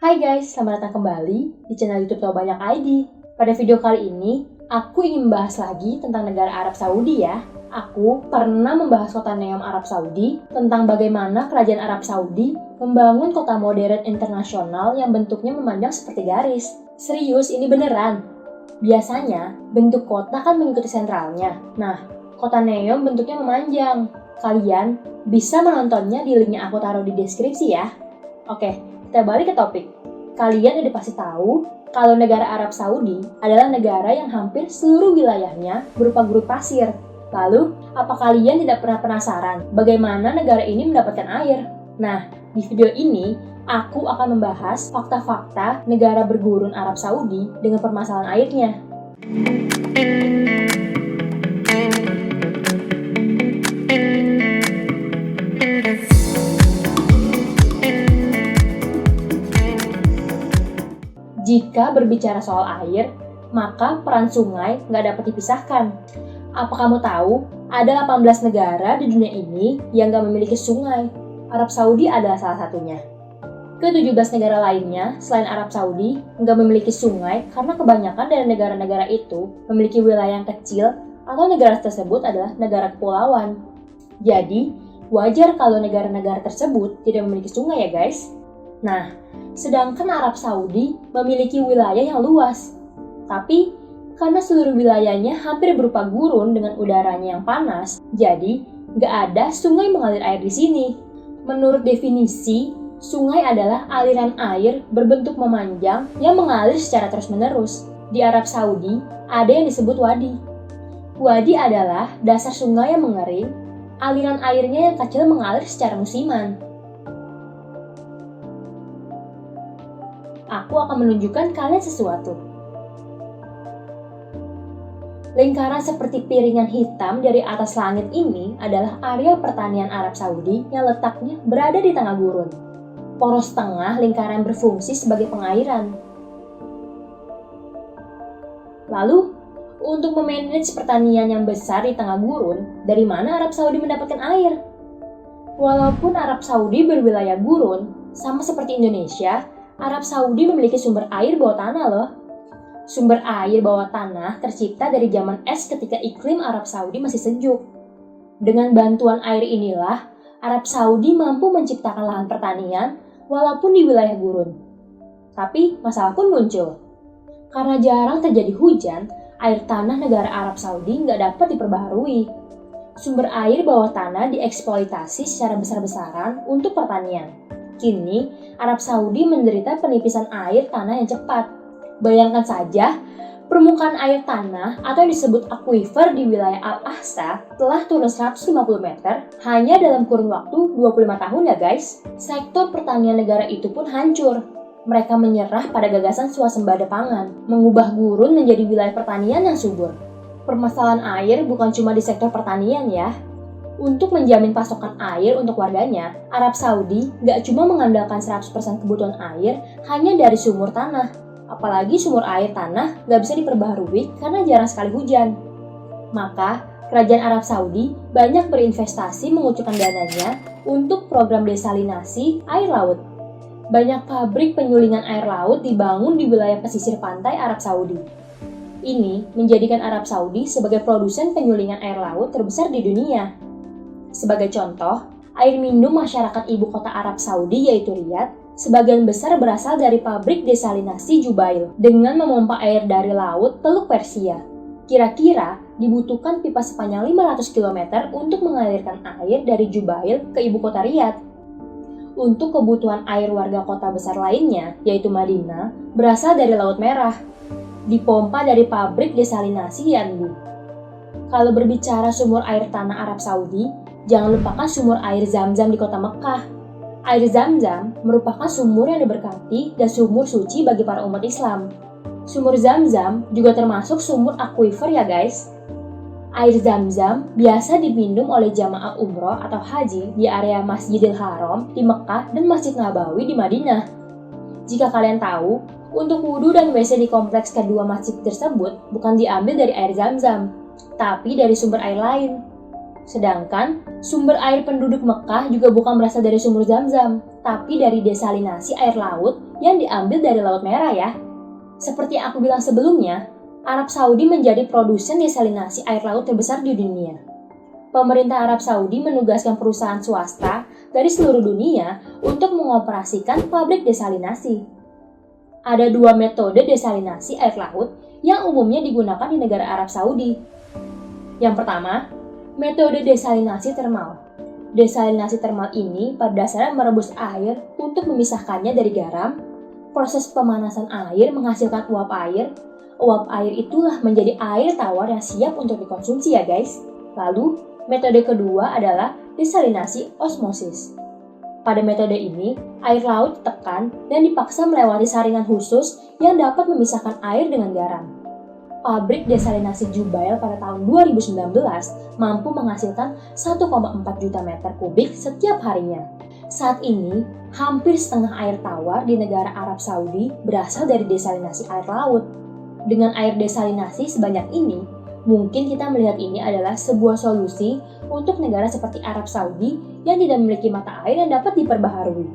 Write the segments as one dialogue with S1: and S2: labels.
S1: Hai guys, selamat datang kembali di channel YouTube Tahu Banyak ID. Pada video kali ini, aku ingin membahas lagi tentang negara Arab Saudi ya. Aku pernah membahas kota Neom Arab Saudi, tentang bagaimana kerajaan Arab Saudi membangun kota modern internasional yang bentuknya memanjang seperti garis. Serius, ini beneran. Biasanya, bentuk kota kan mengikuti sentralnya. Nah, kota Neom bentuknya memanjang. Kalian bisa menontonnya di link yang aku taruh di deskripsi ya. Oke, kita balik ke topik. Kalian udah pasti tahu kalau negara Arab Saudi adalah negara yang hampir seluruh wilayahnya berupa gurun pasir. Lalu, apa kalian tidak pernah penasaran bagaimana negara ini mendapatkan air? Nah, di video ini aku akan membahas fakta-fakta negara bergurun Arab Saudi dengan permasalahan airnya. Jika berbicara soal air, maka peran sungai nggak dapat dipisahkan. Apa kamu tahu, ada 18 negara di dunia ini yang nggak memiliki sungai. Arab Saudi adalah salah satunya. Ke-17 negara lainnya, selain Arab Saudi, nggak memiliki sungai karena kebanyakan dari negara-negara itu memiliki wilayah yang kecil atau negara tersebut adalah negara kepulauan. Jadi, wajar kalau negara-negara tersebut tidak memiliki sungai ya guys. Nah, sedangkan Arab Saudi memiliki wilayah yang luas. Tapi, karena seluruh wilayahnya hampir berupa gurun dengan udaranya yang panas, jadi nggak ada sungai mengalir air di sini. Menurut definisi, sungai adalah aliran air berbentuk memanjang yang mengalir secara terus-menerus. Di Arab Saudi, ada yang disebut wadi. Wadi adalah dasar sungai yang mengering, aliran airnya yang kecil mengalir secara musiman. Aku akan menunjukkan kalian sesuatu. Lingkaran seperti piringan hitam dari atas langit ini adalah area pertanian Arab Saudi yang letaknya berada di tengah gurun. Poros tengah lingkaran berfungsi sebagai pengairan. Lalu, untuk memanage pertanian yang besar di tengah gurun, dari mana Arab Saudi mendapatkan air? Walaupun Arab Saudi berwilayah gurun, sama seperti Indonesia, Arab Saudi memiliki sumber air bawah tanah loh. Sumber air bawah tanah tercipta dari zaman es ketika iklim Arab Saudi masih sejuk. Dengan bantuan air inilah, Arab Saudi mampu menciptakan lahan pertanian walaupun di wilayah gurun. Tapi masalah pun muncul. Karena jarang terjadi hujan, air tanah negara Arab Saudi nggak dapat diperbaharui. Sumber air bawah tanah dieksploitasi secara besar-besaran untuk pertanian. Kini, Arab Saudi menderita penipisan air tanah yang cepat. Bayangkan saja, permukaan air tanah atau yang disebut aquifer di wilayah Al-Aqsa telah turun 150 meter hanya dalam kurun waktu 25 tahun ya guys. Sektor pertanian negara itu pun hancur. Mereka menyerah pada gagasan swasembada pangan, mengubah gurun menjadi wilayah pertanian yang subur. Permasalahan air bukan cuma di sektor pertanian ya. Untuk menjamin pasokan air untuk warganya, Arab Saudi nggak cuma mengandalkan 100% kebutuhan air hanya dari sumur tanah. Apalagi sumur air tanah nggak bisa diperbaharui karena jarang sekali hujan. Maka, kerajaan Arab Saudi banyak berinvestasi mengucurkan dananya untuk program desalinasi air laut. Banyak pabrik penyulingan air laut dibangun di wilayah pesisir pantai Arab Saudi. Ini menjadikan Arab Saudi sebagai produsen penyulingan air laut terbesar di dunia. Sebagai contoh, air minum masyarakat ibu kota Arab Saudi yaitu Riyadh, sebagian besar berasal dari pabrik desalinasi Jubail dengan memompa air dari laut Teluk Persia. Kira-kira dibutuhkan pipa sepanjang 500 km untuk mengalirkan air dari Jubail ke ibu kota Riyadh. Untuk kebutuhan air warga kota besar lainnya, yaitu Madinah, berasal dari Laut Merah, dipompa dari pabrik desalinasi Yanbu. Kalau berbicara sumur air tanah Arab Saudi, jangan lupakan sumur air Zam-Zam di kota Mekah. Air Zam-Zam merupakan sumur yang diberkati dan sumur suci bagi para umat Islam. Sumur Zam-Zam juga termasuk sumur aquifer ya guys. Air Zam-Zam biasa diminum oleh jamaah umroh atau haji di area Masjidil Haram di Mekah dan Masjid Nabawi di Madinah. Jika kalian tahu, untuk wudhu dan WC di kompleks kedua masjid tersebut bukan diambil dari air Zam-Zam, tapi dari sumber air lain. Sedangkan, sumber air penduduk Mekah juga bukan berasal dari sumur Zam-Zam, tapi dari desalinasi air laut yang diambil dari Laut Merah ya. Seperti yang aku bilang sebelumnya, Arab Saudi menjadi produsen desalinasi air laut terbesar di dunia. Pemerintah Arab Saudi menugaskan perusahaan swasta dari seluruh dunia untuk mengoperasikan pabrik desalinasi. Ada 2 metode desalinasi air laut yang umumnya digunakan di negara Arab Saudi. Yang pertama, metode desalinasi termal. Desalinasi termal ini pada dasarnya merebus air untuk memisahkannya dari garam. Proses pemanasan air menghasilkan uap air. Uap air itulah menjadi air tawar yang siap untuk dikonsumsi ya guys. Lalu, metode kedua adalah desalinasi osmosis. Pada metode ini, air laut ditekan dan dipaksa melewati saringan khusus yang dapat memisahkan air dengan garam. Pabrik desalinasi Jubail pada tahun 2019 mampu menghasilkan 1,4 juta meter kubik setiap harinya. Saat ini, hampir setengah air tawar di negara Arab Saudi berasal dari desalinasi air laut. Dengan air desalinasi sebanyak ini, mungkin kita melihat ini adalah sebuah solusi untuk negara seperti Arab Saudi yang tidak memiliki mata air yang dapat diperbaharui.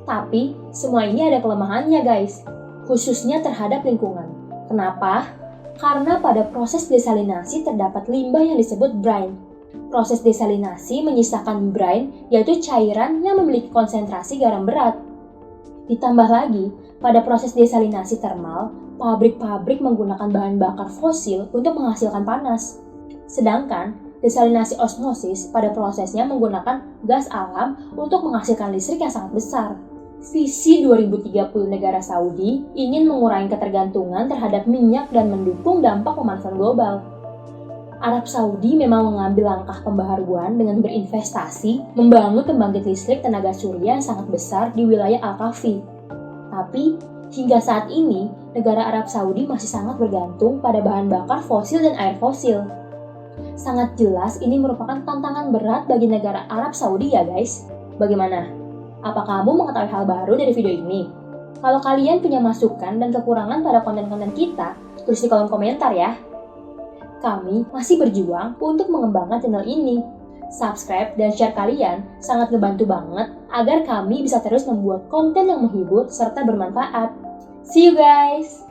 S1: Tapi, semua ini ada kelemahannya guys, khususnya terhadap lingkungan. Kenapa? Karena pada proses desalinasi terdapat limbah yang disebut brine. Proses desalinasi menyisakan brine, yaitu cairan yang memiliki konsentrasi garam berat. Ditambah lagi, pada proses desalinasi termal, pabrik-pabrik menggunakan bahan bakar fosil untuk menghasilkan panas. Sedangkan, desalinasi osmosis pada prosesnya menggunakan gas alam untuk menghasilkan listrik yang sangat besar. Visi 2030 negara Saudi ingin mengurangi ketergantungan terhadap minyak dan mendukung dampak pemanasan global. Arab Saudi memang mengambil langkah pembaharuan dengan berinvestasi membangun pembangkit listrik tenaga surya yang sangat besar di wilayah Al-Kafi. Tapi, hingga saat ini, negara Arab Saudi masih sangat bergantung pada bahan bakar fosil dan air fosil. Sangat jelas ini merupakan tantangan berat bagi negara Arab Saudi ya guys. Bagaimana? Apa kamu mengetahui hal baru dari video ini? Kalau kalian punya masukan dan kekurangan pada konten-konten kita, tulis di kolom komentar ya. Kami masih berjuang untuk mengembangkan channel ini. Subscribe dan share kalian sangat ngebantu banget agar kami bisa terus membuat konten yang menghibur serta bermanfaat. See you guys!